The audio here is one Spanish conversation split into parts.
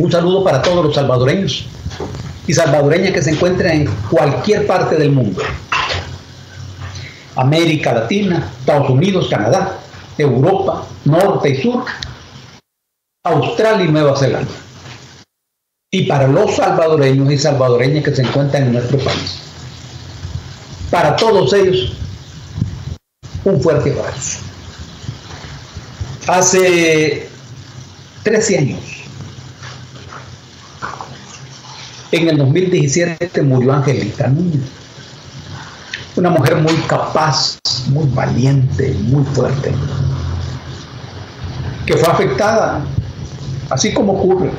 Un saludo para todos los salvadoreños y salvadoreñas que se encuentran en cualquier parte del mundo. América Latina, Estados Unidos, Canadá, Europa, Norte y Sur, Australia y Nueva Zelanda. Y para los salvadoreños y salvadoreñas que se encuentran en nuestro país. Para todos ellos, un fuerte abrazo. Hace 13 años, en el 2017, murió Angelita Núñez. Una mujer muy capaz, muy valiente, muy fuerte, que fue afectada, así como ocurre,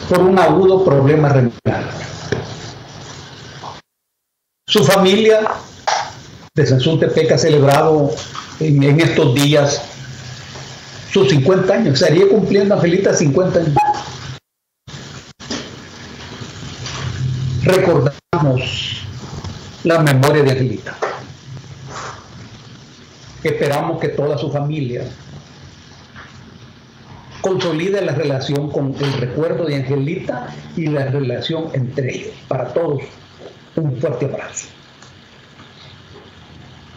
por un agudo problema renal. Su familia de Sensuntepec ha celebrado en estos días sus 50 años. Estaría cumpliendo Angelita 50 años. Recordamos la memoria de Angelita. Esperamos que toda su familia consolide la relación con el recuerdo de Angelita y la relación entre ellos. Para todos, un fuerte abrazo.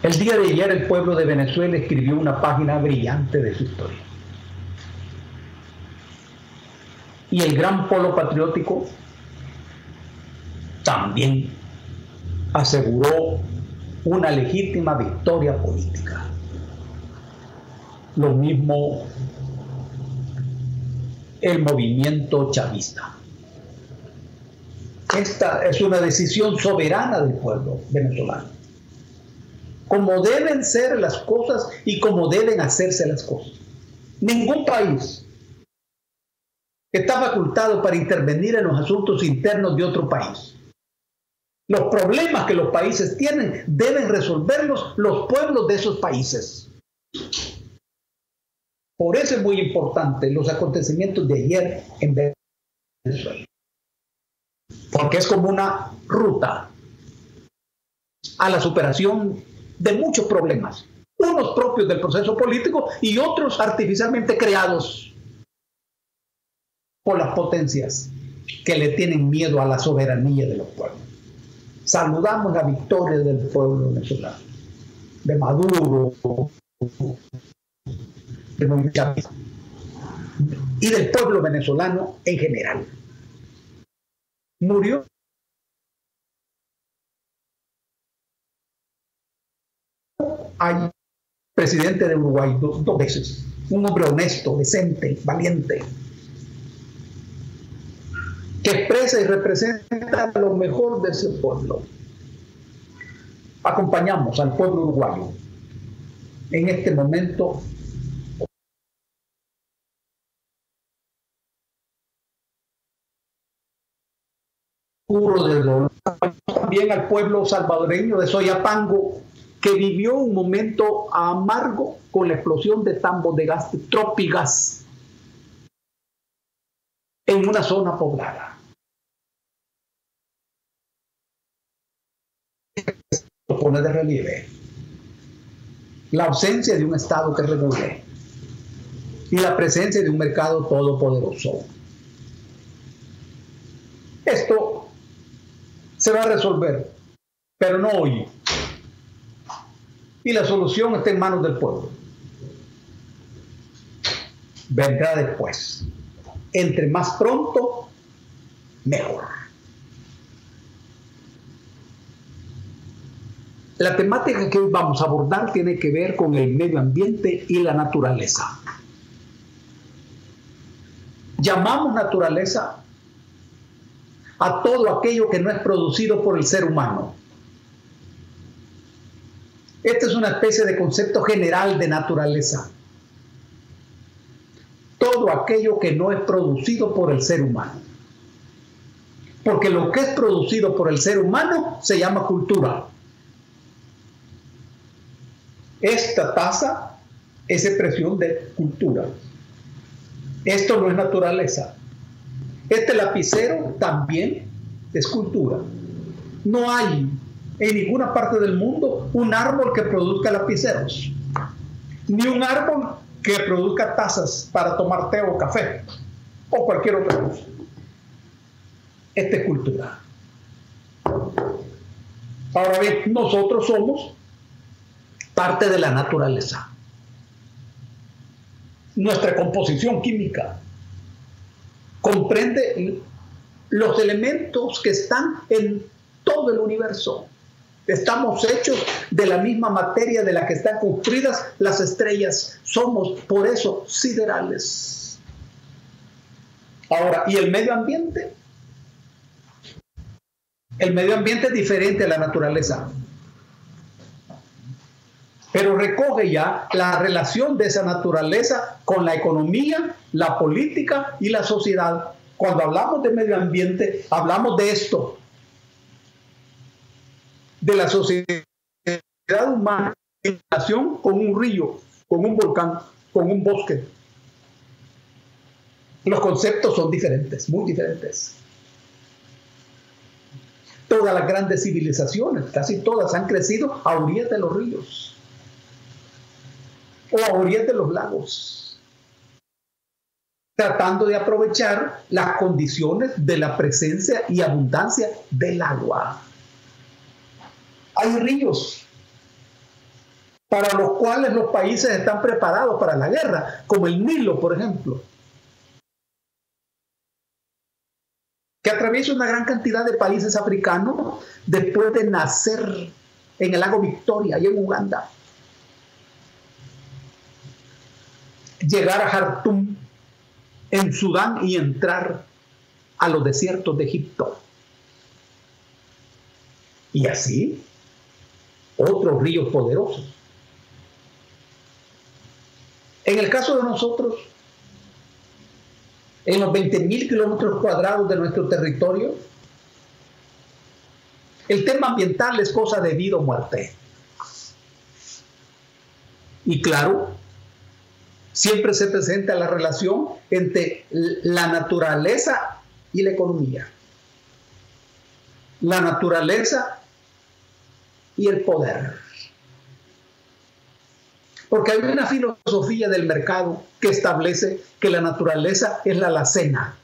El día de ayer el pueblo de Venezuela escribió una página brillante de su historia. Y el gran polo patriótico también aseguró una legítima victoria política. Lo mismo el movimiento chavista. Esta es una decisión soberana del pueblo venezolano. Como deben ser las cosas y como deben hacerse las cosas. Ningún país está facultado para intervenir en los asuntos internos de otro país. Los problemas que los países tienen deben resolverlos los pueblos de esos países. Por eso es muy importante los acontecimientos de ayer en Venezuela. Porque es como una ruta a la superación de muchos problemas. Unos propios del proceso político y otros artificialmente creados por las potencias que le tienen miedo a la soberanía de los pueblos. Saludamos la victoria del pueblo venezolano, de Maduro, del movimiento chavista y del pueblo venezolano en general. Murió hay presidente de Uruguay dos veces, un hombre honesto, decente, valiente, que expresa y representa lo mejor de ese pueblo. Acompañamos al pueblo uruguayo en este momento de dolor. También al pueblo salvadoreño de Soyapango, que vivió un momento amargo con la explosión de tambos de gas, de Tropigas, en una zona poblada. Esto pone de relieve la ausencia de un Estado que regule y la presencia de un mercado todopoderoso. Esto se va a resolver, pero no hoy. Y la solución está en manos del pueblo. Vendrá después. Entre más pronto, mejor. La temática que hoy vamos a abordar tiene que ver con el medio ambiente y la naturaleza. Llamamos naturaleza a todo aquello que no es producido por el ser humano. Esta es una especie de concepto general de naturaleza. Todo aquello que no es producido por el ser humano. Porque lo que es producido por el ser humano se llama cultura. Esta taza es expresión de cultura. Esto no es naturaleza. Este lapicero también es cultura. No hay en ninguna parte del mundo un árbol que produzca lapiceros, ni un árbol que produzca tazas para tomar té o café. o cualquier otra cosa. Esta es cultura. Ahora bien, nosotros somos parte de la naturaleza. Nuestra composición química comprende los elementos que están en todo el universo. Estamos hechos de la misma materia de la que están construidas las estrellas. Somos, por eso, siderales. Ahora, ¿y el medio ambiente? El medio ambiente es diferente a la naturaleza, pero recoge ya la relación de esa naturaleza con la economía, la política y la sociedad. Cuando hablamos de medio ambiente, hablamos de esto, de la sociedad humana en relación con un río, con un volcán, con un bosque. Los conceptos son diferentes, muy diferentes. Todas las grandes civilizaciones, casi todas, han crecido a orillas de los ríos o a orillas de los lagos, tratando de aprovechar las condiciones de la presencia y abundancia del agua. Hay ríos para los cuales los países están preparados para la guerra, como el Nilo, por ejemplo, que atraviesa una gran cantidad de países africanos después de nacer en el lago Victoria, y en Uganda. Llegar a Jartum, en Sudán, y entrar a los desiertos de Egipto. Y así, otros ríos poderosos. En el caso de nosotros, en los 20.000 kilómetros cuadrados de nuestro territorio, el tema ambiental es cosa de vida o muerte. Y claro, siempre se presenta la relación entre la naturaleza y la economía. La naturaleza y el poder. Porque hay una filosofía del mercado que establece que la naturaleza es la alacena,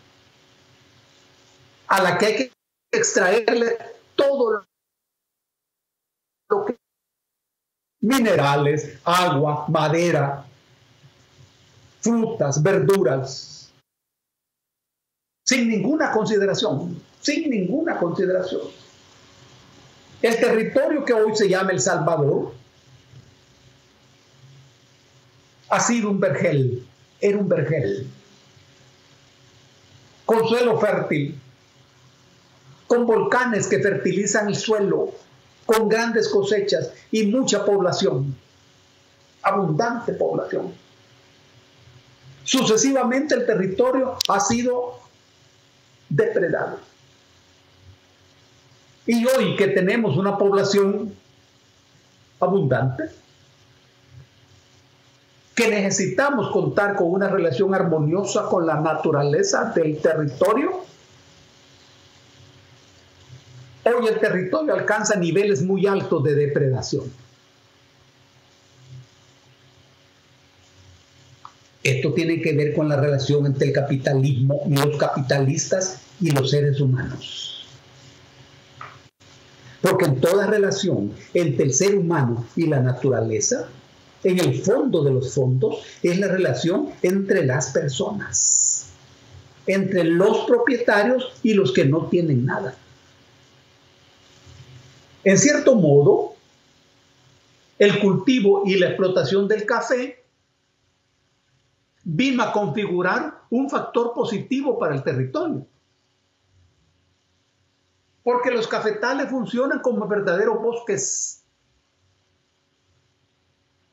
a la que hay que extraerle todo lo que minerales, agua, madera, frutas, verduras, sin ninguna consideración, sin ninguna consideración. El territorio que hoy se llama El Salvador ha sido un vergel, era un vergel, con suelo fértil, con volcanes que fertilizan el suelo, con grandes cosechas y mucha población, abundante población. Sucesivamente el territorio ha sido depredado. Y hoy que tenemos una población abundante, que necesitamos contar con una relación armoniosa con la naturaleza del territorio, hoy el territorio alcanza niveles muy altos de depredación. Esto tiene que ver con la relación entre el capitalismo y los capitalistas y los seres humanos. Porque en toda relación entre el ser humano y la naturaleza, en el fondo de los fondos, es la relación entre las personas, entre los propietarios y los que no tienen nada. En cierto modo, el cultivo y la explotación del café vino a configurar un factor positivo para el territorio. Porque los cafetales funcionan como verdaderos bosques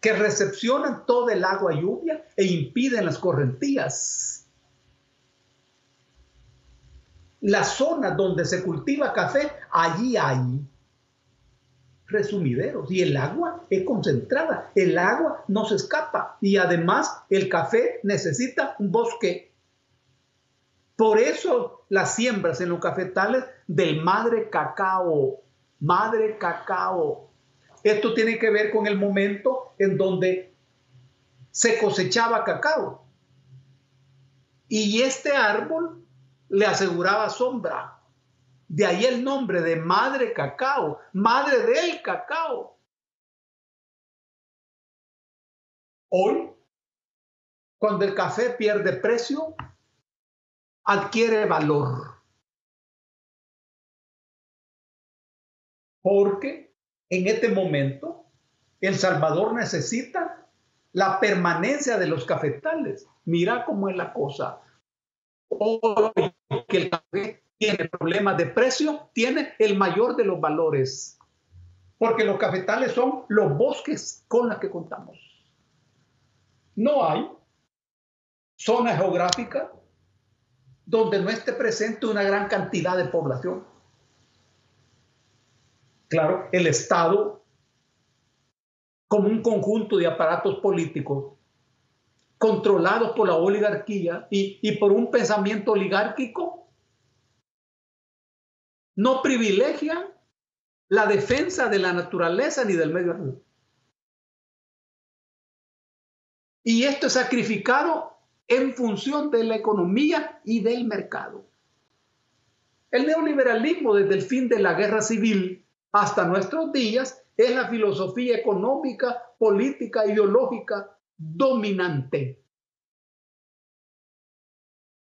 que recepcionan todo el agua lluvia e impiden las correntías. La zona donde se cultiva café, allí hay resumideros y el agua es concentrada, el agua no se escapa y además el café necesita un bosque. Por eso las siembras en los cafetales del madre cacao. Esto tiene que ver con el momento en donde se cosechaba cacao. Y este árbol le aseguraba sombra. De ahí el nombre de madre cacao, madre del cacao. Hoy, cuando el café pierde precio, adquiere valor. Porque en este momento El Salvador necesita la permanencia de los cafetales. Mira cómo es la cosa. Hoy que el café tiene problemas de precio, tiene el mayor de los valores. Porque los cafetales son los bosques con los que contamos. No hay zona geográfica donde no esté presente una gran cantidad de población. Claro, el Estado, como un conjunto de aparatos políticos controlados por la oligarquía y por un pensamiento oligárquico, no privilegia la defensa de la naturaleza ni del medio ambiente. Y esto es sacrificado en función de la economía y del mercado. El neoliberalismo, desde el fin de la guerra civil hasta nuestros días, es la filosofía económica, política, ideológica dominante.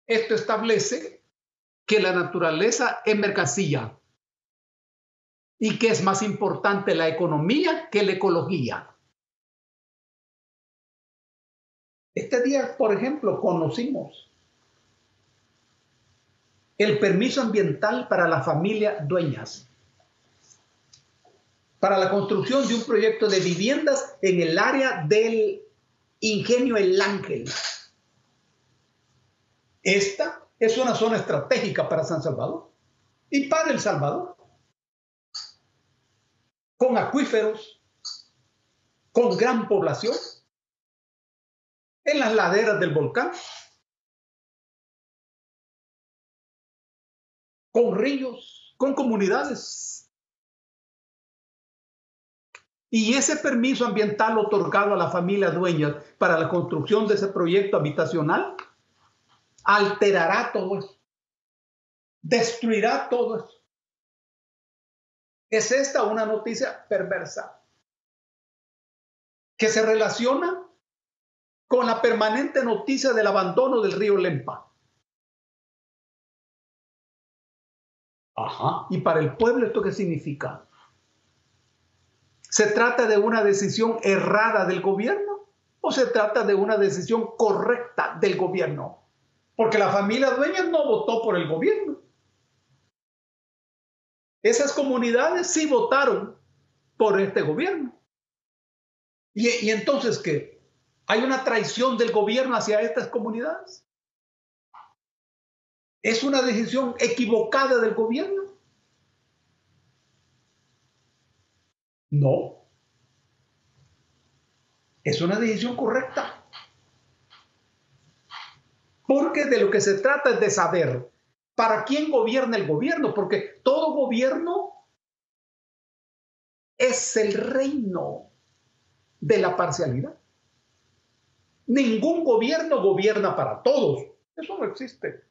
Esto establece que la naturaleza es mercancía y que es más importante la economía que la ecología. Este día, por ejemplo, conocimos el permiso ambiental para la familia Dueñas, para la construcción de un proyecto de viviendas en el área del Ingenio El Ángel. Esta es una zona estratégica para San Salvador y para El Salvador, con acuíferos, con gran población, en las laderas del volcán, con ríos, con comunidades. Y ese permiso ambiental otorgado a la familia Dueñas para la construcción de ese proyecto habitacional alterará todo eso, destruirá todo eso. Es esta una noticia perversa que se relaciona con la permanente noticia del abandono del río Lempa. Ajá. ¿Y para el pueblo esto qué significa? ¿Se trata de una decisión errada del gobierno o se trata de una decisión correcta del gobierno? Porque la familia Dueñas no votó por el gobierno. Esas comunidades sí votaron por este gobierno. ¿Y entonces qué? ¿Hay una traición del gobierno hacia estas comunidades? ¿Es una decisión equivocada del gobierno? No. Es una decisión correcta. Porque de lo que se trata es de saber para quién gobierna el gobierno, porque todo gobierno es el reino de la parcialidad. Ningún gobierno gobierna para todos. Eso no existe.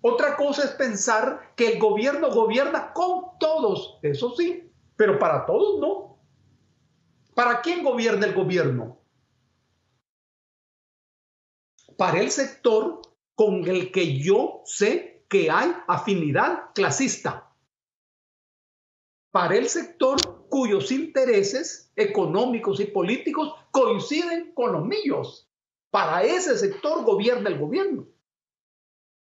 Otra cosa es pensar que el gobierno gobierna con todos. Eso sí, pero para todos no. ¿Para quién gobierna el gobierno? Para el sector con el que yo sé que hay afinidad clasista. Para el sector cuyos intereses económicos y políticos coinciden con los míos. Para ese sector gobierna el gobierno.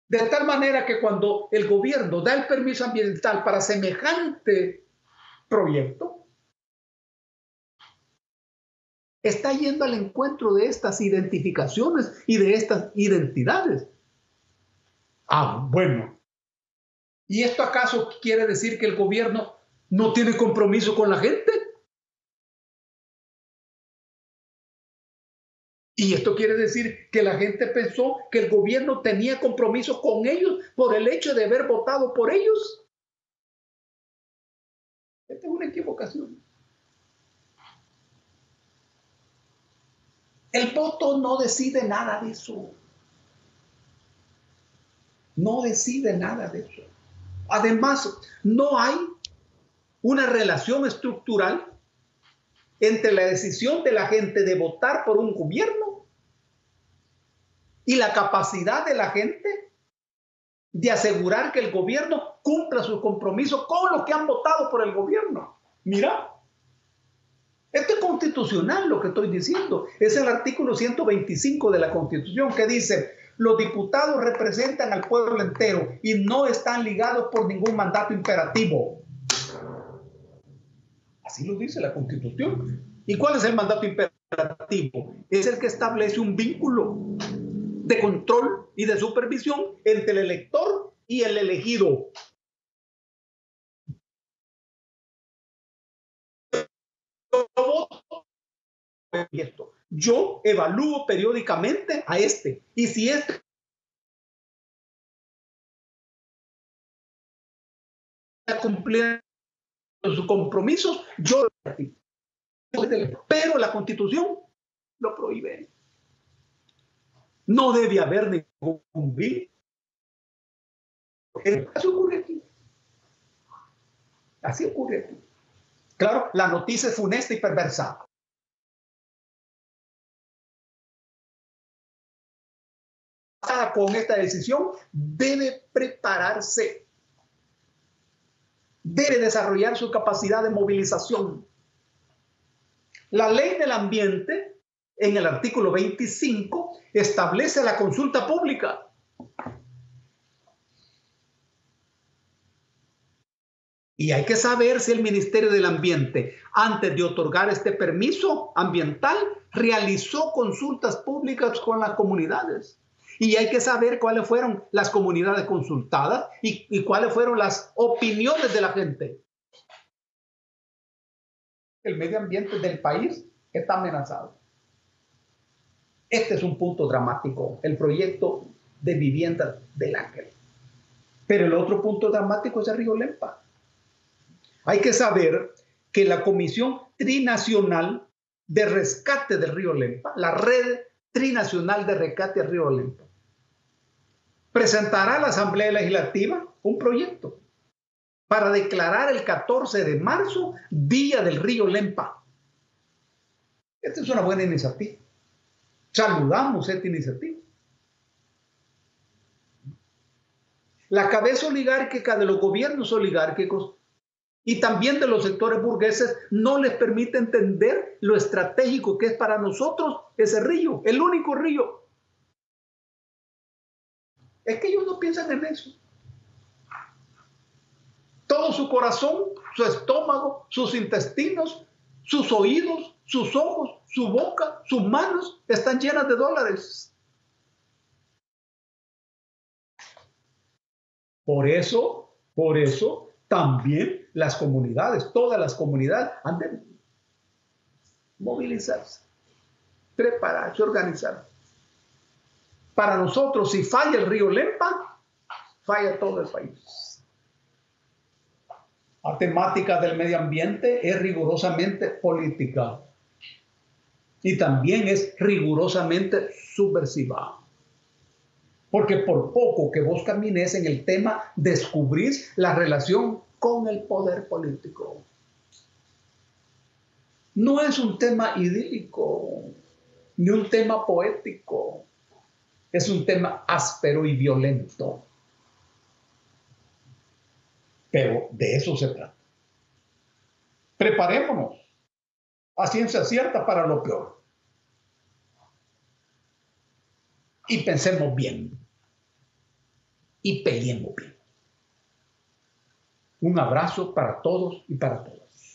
De tal manera que cuando el gobierno da el permiso ambiental para semejante proyecto, está yendo al encuentro de estas identificaciones y de estas identidades. Ah, bueno. ¿Y esto acaso quiere decir que el gobierno no tiene compromiso con la gente? ¿Y esto quiere decir que la gente pensó que el gobierno tenía compromiso con ellos por el hecho de haber votado por ellos? Esta es una equivocación. El voto no decide nada de eso. no decide nada de eso. Además, no hay una relación estructural entre la decisión de la gente de votar por un gobierno y la capacidad de la gente de asegurar que el gobierno cumpla sus compromisos con los que han votado por el gobierno. Mira, esto es constitucional lo que estoy diciendo. Es el artículo 125 de la Constitución que dice: los diputados representan al pueblo entero y no están ligados por ningún mandato imperativo. Así lo dice la Constitución. ¿Y cuál es el mandato imperativo? Es el que establece un vínculo de control y de supervisión entre el elector y el elegido. Yo evalúo periódicamente a este, y si este está cumpliendo sus compromisos, yo lo ratifico. Pero la Constitución lo prohíbe. No debe haber ningún vínculo. Así ocurre aquí. Así ocurre aquí. Claro, la noticia es funesta y perversa. Con esta decisión debe prepararse, debe desarrollar su capacidad de movilización. La ley del ambiente, en el artículo 25, establece la consulta pública. Y hay que saber si el Ministerio del Ambiente, antes de otorgar este permiso ambiental, realizó consultas públicas con las comunidades. Y hay que saber cuáles fueron las comunidades consultadas y cuáles fueron las opiniones de la gente. El medio ambiente del país está amenazado. Este es un punto dramático, el proyecto de vivienda del Ángel. Pero el otro punto dramático es el río Lempa. Hay que saber que la Comisión Trinacional de Rescate del río Lempa, la Red Trinacional de Rescate del río Lempa, presentará a la Asamblea Legislativa un proyecto para declarar el 14 de marzo Día del Río Lempa. Esta es una buena iniciativa. Saludamos esta iniciativa. La cabeza oligárquica de los gobiernos oligárquicos y también de los sectores burgueses no les permite entender lo estratégico que es para nosotros ese río, el único río. Es que ellos no piensan en eso. Todo su corazón, su estómago, sus intestinos, sus oídos, sus ojos, su boca, sus manos están llenas de dólares. Por eso, también las comunidades, todas las comunidades han de movilizarse, prepararse, organizarse. Para nosotros, si falla el río Lempa, falla todo el país. La temática del medio ambiente es rigurosamente política y también es rigurosamente subversiva. Porque por poco que vos camines en el tema, descubrís la relación con el poder político. No es un tema idílico, ni un tema poético. Es un tema áspero y violento. Pero de eso se trata. Preparémonos a ciencia cierta para lo peor. Y pensemos bien. Y peleemos bien. Un abrazo para todos y para todas.